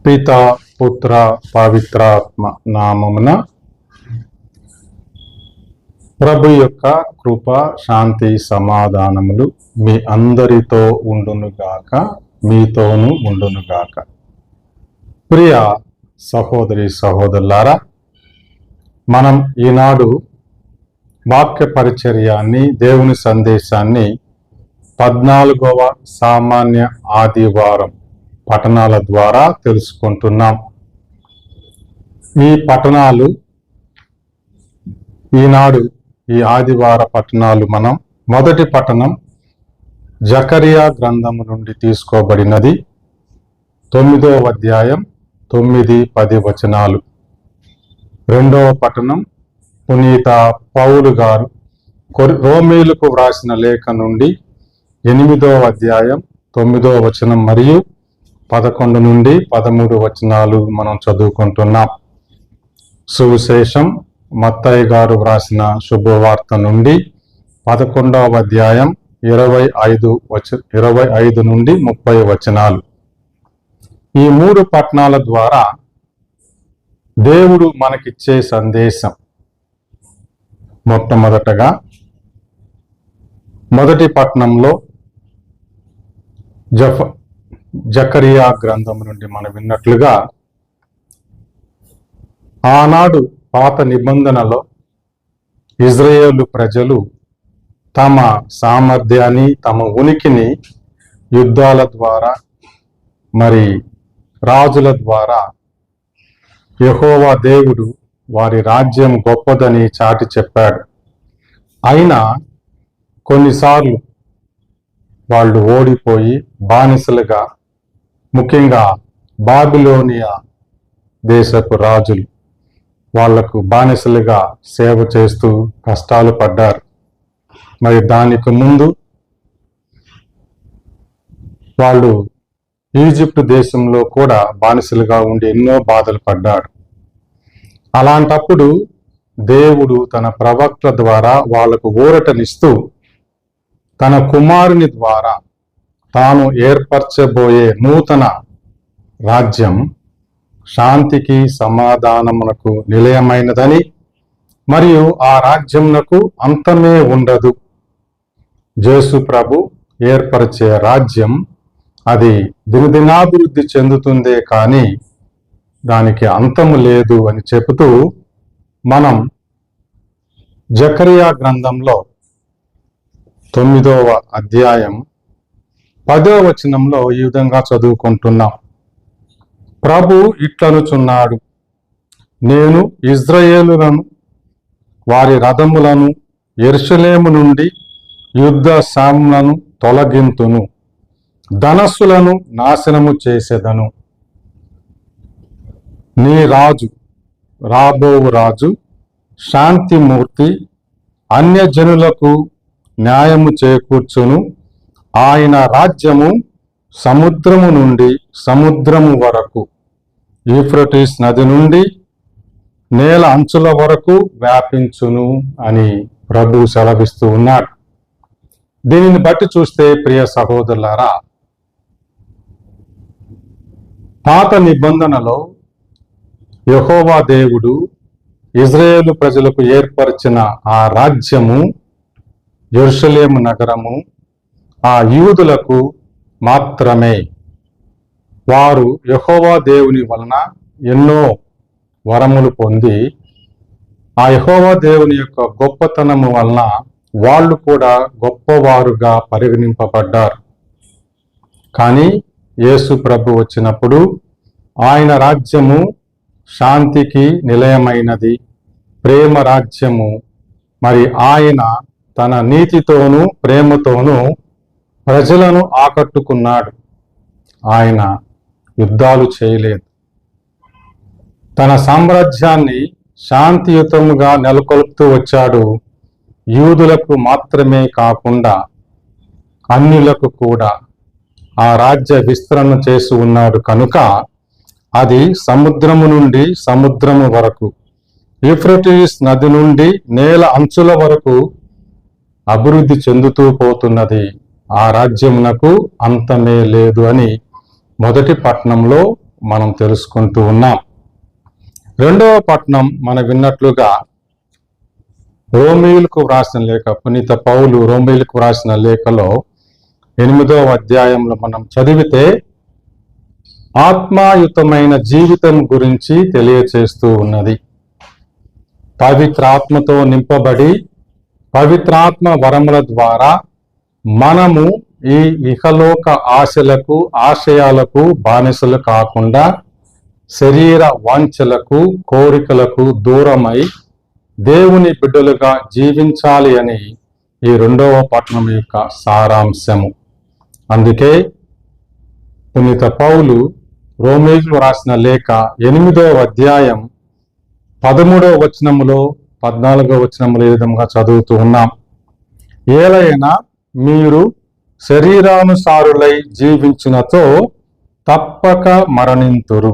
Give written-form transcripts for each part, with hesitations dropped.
పిత పుత్ర పవిత్రాత్మ నామమున ప్రభు యొక్క కృప శాంతి సమాధానములు మీ అందరితో ఉండునుగాక, మీతోనూ ఉండునుగాక. ప్రియ సహోదరి సహోదరులారా, మనం ఈనాడు వాక్య పరిచర్యాన్ని, దేవుని సందేశాన్ని 14వ సామాన్య ఆదివారం పఠనాల ద్వారా తెలుసుకుంటున్నాం. ఈ పఠనాలు ఈనాడు ఈ ఆదివార పఠనాలు మనం మొదటి పఠనం జకరియా గ్రంథము నుండి తీసుకోబడినది. 9వ అధ్యాయం 9-10 వచనాలు. రెండవ పఠనం పునీత పౌలు గారు రోమీలకు వ్రాసిన లేఖ నుండి 8వ అధ్యాయం 9వ వచనం మరియు 11 నుండి 13 వచనాలు మనం చదువుకుంటున్నాం. సువిశేషం మత్తయి గారు వ్రాసిన శుభవార్త నుండి 11వ అధ్యాయం 25 నుండి 30 వచనాలు. ఈ 3 పఠనాల ద్వారా దేవుడు మనకిచ్చే సందేశం. మొట్టమొదటగా మొదటి పఠనంలో జకరియా గ్రంథం నుండి మనం విన్నట్లుగా, ఆనాడు పాత నిబంధనలో ఇజ్రాయేలు ప్రజలు తమ సామర్థ్యాన్ని, తమ ఉనికిని యుద్ధాల ద్వారా మరి రాజుల ద్వారా యెహోవా దేవుడు వారి రాజ్యం గొప్పదని చాటి చెప్పాడు. అయినా కొన్నిసార్లు వాళ్ళు ఓడిపోయి బానిసలుగా, ముఖ్యంగా బాబిలోనియా దేశపు రాజులు వాళ్లకు బానిసలుగా సేవ చేస్తూ కష్టాలు పడ్డారు. మరి దానికి ముందు వాళ్ళు ఈజిప్ట్ దేశంలో కూడా బానిసలుగా ఉండి ఎన్నో బాధలు పడ్డారు. అలాంటప్పుడు దేవుడు తన ప్రవక్త ద్వారా వాళ్లకు ఊరటనిస్తూ తన కుమారుని ద్వారా తాను ఏర్పరచబోయే నూతన రాజ్యం శాంతికి సమాధానమునకు నిలయమైనదని, మరియు ఆ రాజ్యమునకు అంతమే ఉండదు. యేసు ప్రభు ఏర్పరిచే రాజ్యం అది దినదినాభివృద్ధి చెందుతుందే కానీ దానికి అంతము లేదు అని చెబుతూ మనం జకరియా గ్రంథంలో 9వ అధ్యాయం 10వ వచనంలో ఈ విధంగా చదువుకుంటున్నాం. ప్రభు ఇట్లనుచున్నాడు, నేను ఇజ్రాయేలులను వారి రథములను యెరూషలేము నుండి యుద్ధ సామ్లను తొలగింతును, ధనస్సులను నాశనము చేసేదను. నీ రాజు, రాబోవు రాజు, శాంతిమూర్తి, అన్యజనులకు న్యాయము చేకూర్చును. ఆయన రాజ్యము సముద్రము నుండి సముద్రము వరకు, యూఫ్రటీస్ నది నుండి నేల అంచుల వరకు వ్యాపించును అని ప్రభు సెలవిస్తూ ఉన్నాడు. దీనిని బట్టి చూస్తే ప్రియ సహోదరులారా, పాత నిబంధనలో యెహోవా దేవుడు ఇజ్రాయేలు ప్రజలకు ఏర్పరిచిన ఆ రాజ్యము, యెరూషలేము నగరము, ఆ యూదులకు మాత్రమే. వారు యెహోవా దేవుని వలన ఎన్నో వరములు పొంది ఆ యెహోవా దేవుని యొక్క గొప్పతనము వలన వాళ్ళు కూడా గొప్పవారుగా పరిగణింపబడ్డారు. కానీ యేసు ప్రభు వచ్చినప్పుడు ఆయన రాజ్యము శాంతికి నిలయమైనది, ప్రేమ రాజ్యము. మరి ఆయన తన నీతితోనూ ప్రేమతోనూ ప్రజలను ఆకట్టుకున్నాడు. ఆయన యుద్ధాలు చేయలేదు. తన సామ్రాజ్యాన్ని శాంతియుతముగా నెలకొల్పుతూ వచ్చాడు. యూదులకు మాత్రమే కాకుండా అన్యులకు కూడా ఆ రాజ్య విస్తరణ చేసి ఉన్నాడు. కనుక అది సముద్రము నుండి సముద్రము వరకు, యూఫ్రటీస్ నది నుండి నేల అంచుల వరకు అభివృద్ధి చెందుతూ పోతున్నది. ఆ రాజ్యమునకు అంతమే లేదు అని మొదటి పట్టణంలో మనం తెలుసుకుంటూ ఉన్నాం. రెండవ పట్టణం మనం విన్నట్లుగా రోమీయులకు వ్రాసిన లేఖ, పునీత పౌలు రోమీయులకు వ్రాసిన లేఖలో 8వ అధ్యాయంలో మనం చదివితే ఆత్మాయుతమైన జీవితం గురించి తెలియచేస్తూ ఉన్నది. పవిత్రాత్మతో నింపబడి పవిత్రాత్మ వరముల ద్వారా మనము ఈ ఇహలోక ఆశలకు ఆశయాలకు బానిసలు కాకుండా శరీర వాంఛలకు కోరికలకు దూరమై దేవుని బిడ్డలుగా జీవించాలి అని ఈ రెండవ పట్టణం యొక్క సారాంశము. అందుకే పునీత పౌలు రోమీయులకు రాసిన లేఖ 8వ అధ్యాయం 13వ వచనములో 14వ వచనములో ఈ విధంగా చదువుతూ ఉన్నాం. ఏలైనా మీరు శరీరానుసారులై జీవించినతో తప్పక మరణింతురు.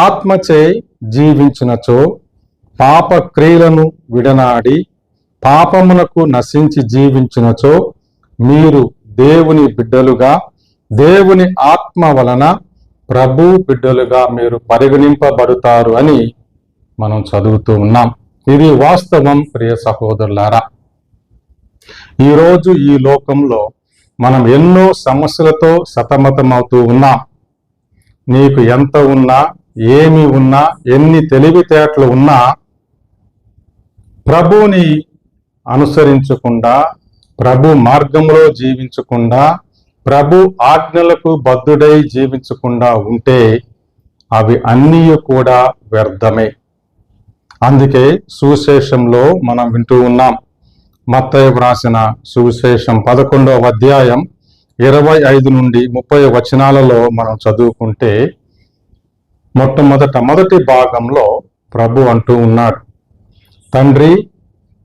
ఆత్మచే జీవించినచో పాప క్రియలను విడనాడి పాపమునకు నశించి జీవించినచో మీరు దేవుని బిడ్డలుగా, దేవుని ఆత్మ వలన ప్రభు బిడ్డలుగా మీరు పరిగణింపబడతారు అని మనం చదువుతూ ఉన్నాం. ఇది వాస్తవం ప్రియ సహోదరులారా. ఈరోజు ఈ లోకంలో మనం ఎన్నో సమస్యలతో సతమతమవుతూ ఉన్నాం. నీకు ఎంత ఉన్నా, ఏమి ఉన్నా, ఎన్ని తెలివితేటలు ఉన్నా ప్రభుని అనుసరించకుండా, ప్రభు మార్గంలో జీవించకుండా, ప్రభు ఆజ్ఞలకు బద్ధుడై జీవించకుండా ఉంటే అవి అన్నీ కూడా వ్యర్థమే. అందుకే సువిశేషంలో మనం వింటూ ఉన్నాం. మత్తయి వ్రాసిన సువిశేషం 11వ అధ్యాయం 25 నుండి 30 వచనాలలో మనం చదువుకుంటే మొదటి భాగంలో ప్రభు అంటూ ఉన్నాడు, తండ్రి,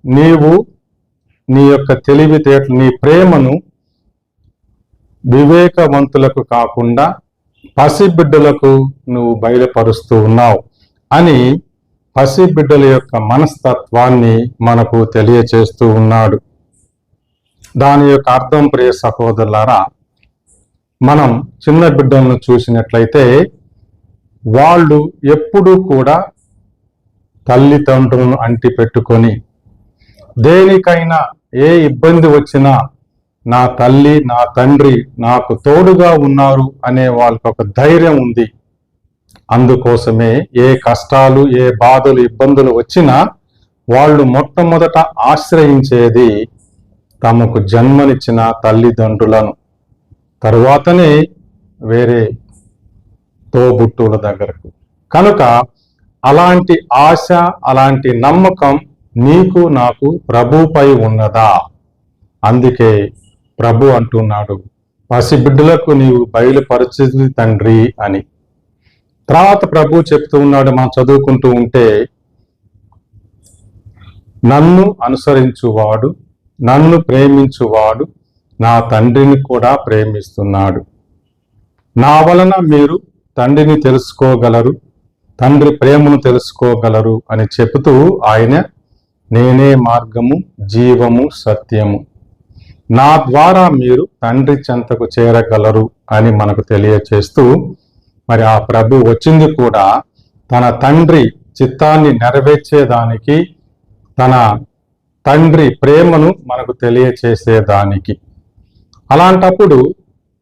నీవు నీ యొక్క తెలివితేటలు, నీ ప్రేమను వివేకవంతులకు కాకుండా పసిబిడ్డలకు నువ్వు బయలుపరుస్తూ ఉన్నావు అని పసిబిడ్డల యొక్క మనస్తత్వాన్ని మనకు తెలియచేస్తూ ఉన్నాడు. దాని యొక్క అర్థం ప్రియ సహోదరులారా, మనం చిన్న బిడ్డలను చూసినట్లయితే వాళ్ళు ఎప్పుడూ కూడా తల్లిదండ్రులను అంటి పెట్టుకొని దేనికైనా ఏ ఇబ్బంది వచ్చినా నా తల్లి నా తండ్రి నాకు తోడుగా ఉన్నారు అనే వాళ్ళకి ఒక ధైర్యం ఉంది. అందుకోసమే ఏ కష్టాలు, ఏ బాధలు, ఇబ్బందులు వచ్చినా వాళ్ళు మొట్టమొదట ఆశ్రయించేది తమకు జన్మనిచ్చిన తల్లిదండ్రులను, తరువాతనే వేరే తోబుట్టుల దగ్గరకు. కనుక అలాంటి ఆశ, అలాంటి నమ్మకం నీకు నాకు ప్రభుపై ఉన్నదా? అందుకే ప్రభు అంటున్నాడు, పసిబిడ్డలకు నీవు బయలుపరచుది తండ్రి అని. తర్వాత ప్రభు చెప్తూ ఉన్నాడు, మనం చదువుకుంటూ ఉంటే, నన్ను అనుసరించువాడు, నన్ను ప్రేమించువాడు నా తండ్రిని కూడా ప్రేమిస్తున్నాడు. నా వలన మీరు తండ్రిని తెలుసుకోగలరు, తండ్రి ప్రేమను తెలుసుకోగలరు అని చెబుతూ ఆయన నేనే మార్గము, జీవము, సత్యము, నా ద్వారా మీరు తండ్రి చెంతకు చేరగలరు అని మనకు తెలియచేస్తూ, మరి ఆ ప్రభు వచ్చింది కూడా తన తండ్రి చిత్తాన్ని నెరవేర్చేదానికి, తన తండ్రి ప్రేమను మనకు తెలియచేసేదానికి. అలాంటప్పుడు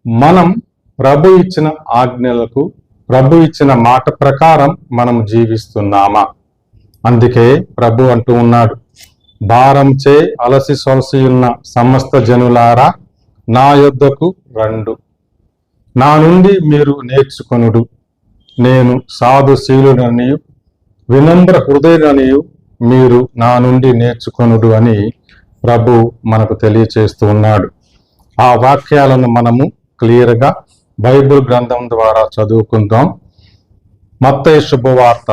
మనం ప్రభు ఇచ్చిన ఆజ్ఞలకు, ప్రభు ఇచ్చిన మాట ప్రకారం మనం జీవిస్తున్నామా? అందుకే ప్రభు అంటూ ఉన్నాడు, భారంచే అలసి సొలసి ఉన్న సమస్త జనులారా నా యొద్దకు రండు, నా నుండి మీరు నేర్చుకొనుడు, నేను సాధుశీలుడనియు వినమ్ర హృదయుడనియు మీరు నా నుండి నేర్చుకొనుడు అని ప్రభు మనకు తెలియచేస్తూ ఉన్నాడు. ఆ వాక్యాలను మనము క్లియర్గా బైబిల్ గ్రంథం ద్వారా చదువుకుందాం. మత్తయి శుభవార్త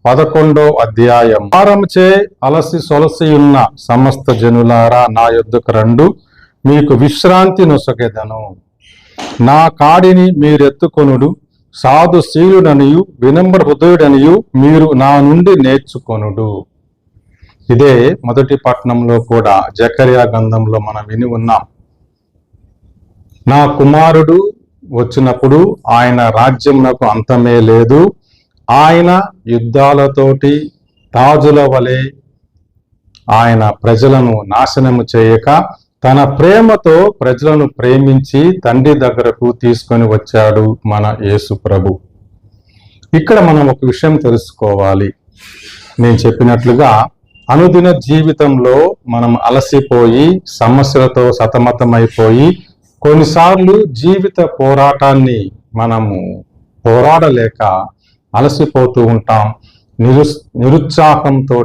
11వ అధ్యాయం, భారముచే అలసి సొలసి ఉన్న సమస్త జనులారా నా యొద్దకు రండు, మీకు విశ్రాంతి నొసగెదను. నా కాడిని మీరెత్తుకొనుడు, సాధుశీలుడనియు వినమ్ర హృదయుడనియు మీరు నా నుండి నేర్చుకొనుడు. ఇదే మొదటి పట్టణంలో కూడా జకర్యా గ్రంథంలో మనం విని ఉన్నాం. నా కుమారుడు వచ్చినప్పుడు ఆయన రాజ్యమునకు అంతమే లేదు. ఆయన యుద్ధాలతోటి రాజుల వలె ఆయన ప్రజలను నాశనము చేయక తన ప్రేమతో ప్రజలను ప్రేమించి తండ్రి దగ్గరకు తీసుకొని వచ్చాడు మన యేసు ప్రభు. ఇక్కడ మనం ఒక విషయం తెలుసుకోవాలి. నేను చెప్పినట్లుగా అనుదిన జీవితంలో మనం అలసిపోయి సమస్యలతో సతమతమైపోయి కొన్నిసార్లు జీవిత పోరాటాన్ని మనము పోరాడలేక అలసిపోతూ ఉంటాం. నిరుత్సాహంతో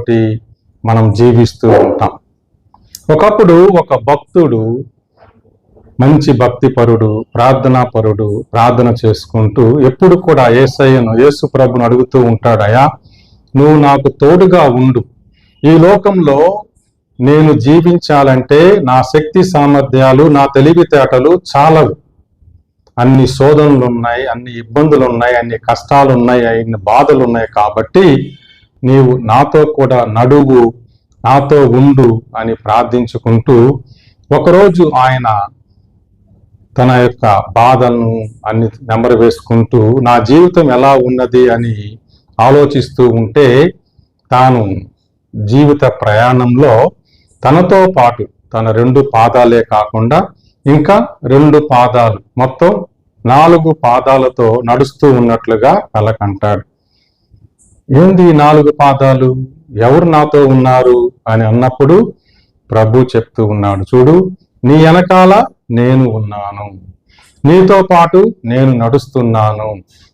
మనం జీవిస్తూ ఉంటాం. ఒకప్పుడు ఒక భక్తుడు, మంచి భక్తిపరుడు, ప్రార్థనాపరుడు ప్రార్థన చేసుకుంటూ ఎప్పుడు కూడా యేసు ప్రభుని అడుగుతూ ఉంటాడయా, నువ్వు నాకు తోడుగా ఉండు. ఈ లోకంలో నేను జీవించాలంటే నా శక్తి సామర్థ్యాలు, నా తెలివితేటలు చాలవు. అన్ని శోధనలు ఉన్నాయి, అన్ని ఇబ్బందులు ఉన్నాయి, అన్ని కష్టాలు ఉన్నాయి, అన్ని బాధలు ఉన్నాయి. కాబట్టి నీవు నాతో కూడా నడువు, నాతో ఉండు అని ప్రార్థించుకుంటూ ఒకరోజు ఆయన తన యొక్క బాధలను అన్ని నెంబరు వేసుకుంటూ నా జీవితం ఎలా ఉన్నది అని ఆలోచిస్తూ ఉంటే తాను జీవిత ప్రయాణంలో తనతో పాటు తన 2 పాదాలే కాకుండా ఇంకా 2 పాదాలు, మొత్తం 4 పాదాలతో నడుస్తూ ఉన్నట్లుగా కలకంటాడు. ఏంది 4 పాదాలు, ఎవరు నాతో ఉన్నారు అని అన్నప్పుడు ప్రభు చెప్తూ ఉన్నాడు, చూడు నీ వెనకాల నేను ఉన్నాను, నీతో పాటు నేను నడుస్తున్నాను,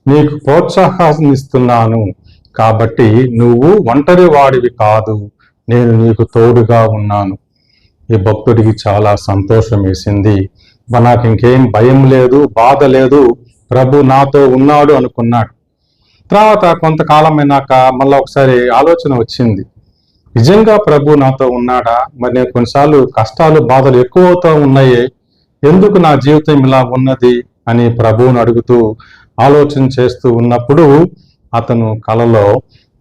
నీకు ప్రోత్సాహాన్ని ఇస్తున్నాను, కాబట్టి నువ్వు ఒంటరి వాడివి కాదు, నేను నీకు తోడుగా ఉన్నాను. ఈ భక్తుడికి చాలా సంతోషం వేసింది. నాకు ఇంకేం భయం లేదు, బాధ లేదు, ప్రభు నాతో ఉన్నాడు అనుకున్నాడు. తర్వాత కొంతకాలం అయినాక మళ్ళీ ఒకసారి ఆలోచన వచ్చింది, నిజంగా ప్రభు నాతో ఉన్నాడా? మరి నేను కొన్నిసార్లు కష్టాలు బాధలు ఎక్కువ అవుతూ ఉన్నాయే, ఎందుకు నా జీవితం ఇలా ఉన్నది అని ప్రభువుని అడుగుతూ ఆలోచన చేస్తూ ఉన్నప్పుడు అతను కలలో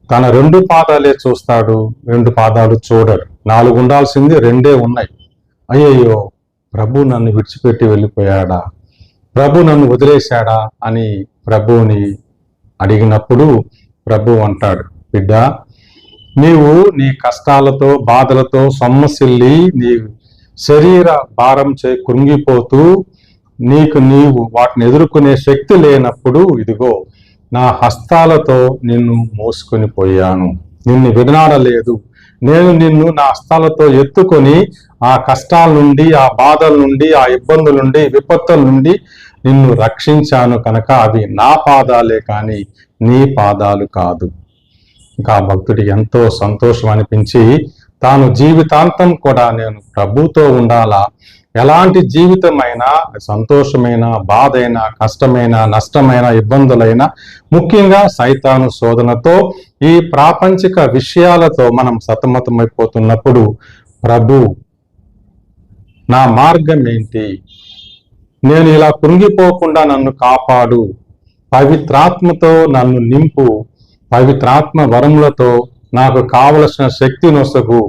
తన 2 పాదాలే చూస్తాడు, 2 పాదాలు చూడడు. 4 ఉండాల్సింది 2 ఉన్నాయి. అయ్యయ్యో, ప్రభు నన్ను విడిచిపెట్టి వెళ్ళిపోయాడా, ప్రభు నన్ను వదిలేశాడా అని ప్రభువుని అడిగినప్పుడు ప్రభు అంటాడు, బిడ్డ నీవు నీ కష్టాలతో బాధలతో సొమ్మసిల్లి నీ శరీర భారం చే కృంగిపోతూ నీవు వాటిని ఎదుర్కొనే శక్తి లేనప్పుడు ఇదిగో నా హస్తాలతో నిన్ను మోసుకొని పోయాను, నిన్ను విడనాడలేదు. నేను నిన్ను నా హస్తాలతో ఎత్తుకొని ఆ కష్టాల నుండి, ఆ బాధల నుండి, ఆ ఇబ్బందుల నుండి, విపత్తుల నుండి నిన్ను రక్షించాను కనుక అవి నా పాదాలే కానీ నీ పాదాలు కాదు. ఇంకా భక్తుడికి ఎంతో సంతోషం అనిపించి తాను జీవితాంతం కూడా నేను ప్రభుతో ఉండాలా, ఎలాంటి జీవితమైనా, సంతోషమైన, బాధైన, కష్టమైన, నష్టమైన, ఇబ్బందులైనా, ముఖ్యంగా సైతాను శోధనతో ఈ ప్రాపంచిక విషయాలతో మనం సతమతమైపోతున్నప్పుడు ప్రభు నా మార్గం ఏంటి, నేను ఇలా కృంగిపోకుండా నన్ను కాపాడు, పవిత్రాత్మతో నన్ను నింపు, పవిత్రాత్మ వరములతో నాకు కావలసిన శక్తి నొసగు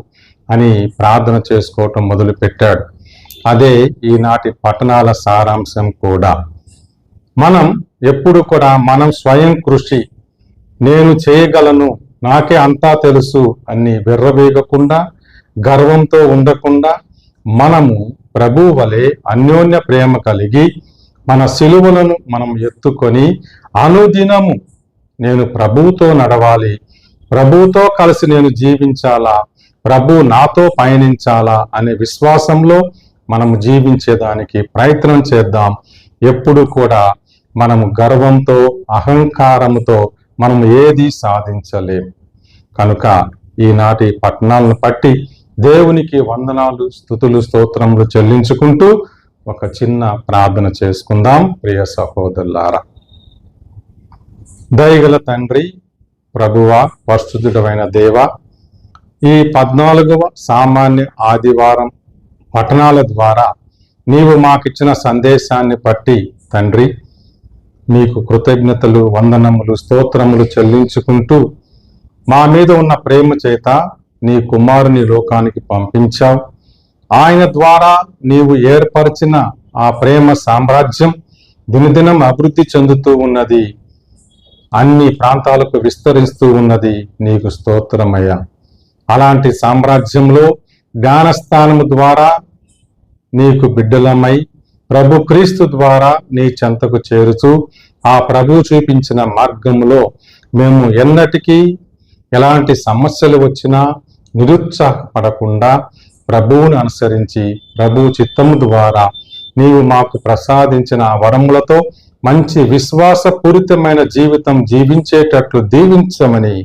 అని ప్రార్థన చేసుకోవటం మొదలుపెట్టాడు. అదే ఈనాటి పట్టణాల సారాంశం కూడా. మనం ఎప్పుడు కూడా మనం స్వయం కృషి, నేను చేయగలను, నాకే అంతా తెలుసు అని విర్రవీగకుండా, గర్వంతో ఉండకుండా మనము ప్రభువు వలె అన్యోన్య ప్రేమ కలిగి మన సిలువలను మనం ఎత్తుకొని అనుదినము నేను ప్రభువుతో నడవాలి, ప్రభువుతో కలిసి నేను జీవించాలా, ప్రభు నాతో పయనించాలా అనే విశ్వాసంలో మనము జీవించేదానికి ప్రయత్నం చేద్దాం. ఎప్పుడు కూడా మనము గర్వంతో, అహంకారంతో మనం ఏది సాధించలేం. కనుక ఈనాటి పట్టణాలను బట్టి దేవునికి వందనాలు, స్తుతులు, స్తోత్రములు చెల్లించుకుంటూ ఒక చిన్న ప్రార్థన చేసుకుందాం. ప్రియ సహోదరులారా, దయగల తండ్రి, ప్రభువా, పరిశుద్ధుడైన దేవ, ఈ 14వ సామాన్య ఆదివారం పఠనాల ద్వారా నీవు మాకిచ్చిన సందేశాన్ని బట్టి తండ్రి నీకు కృతజ్ఞతలు, వందనములు, స్తోత్రములు చెల్లించుకుంటూ మా మీద ఉన్న ప్రేమ చేత నీ కుమారుని లోకానికి పంపించావు. ఆయన ద్వారా నీవు ఏర్పరిచిన ఆ ప్రేమ సామ్రాజ్యం దినదినం అభివృద్ధి చెందుతూ ఉన్నది, అన్ని ప్రాంతాలకు విస్తరిస్తూ ఉన్నది. నీకు స్తోత్రమయ్యా. అలాంటి సామ్రాజ్యంలో జ్ఞానస్థానము ద్వారా నీకు బిడ్డలమై ప్రభు క్రీస్తు ద్వారా నీ చెంతకు చేరుచు ఆ ప్రభు చూపించిన మార్గంలో మేము ఎన్నటికీ ఎలాంటి సమస్యలు వచ్చినా నిరుత్సాహపడకుండా ప్రభువుని అనుసరించి ప్రభు చిత్తము ద్వారా నీవు మాకు ప్రసాదించిన ఆ వరములతో మంచి విశ్వాసపూరితమైన జీవితం జీవించేటట్లు దీవించమని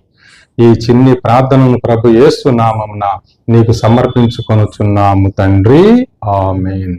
ఈ చిన్ని ప్రార్థనను ప్రభు యేసు నామమున నీకు సమర్పించుకొనుచున్నాము తండ్రి. ఆమేన్.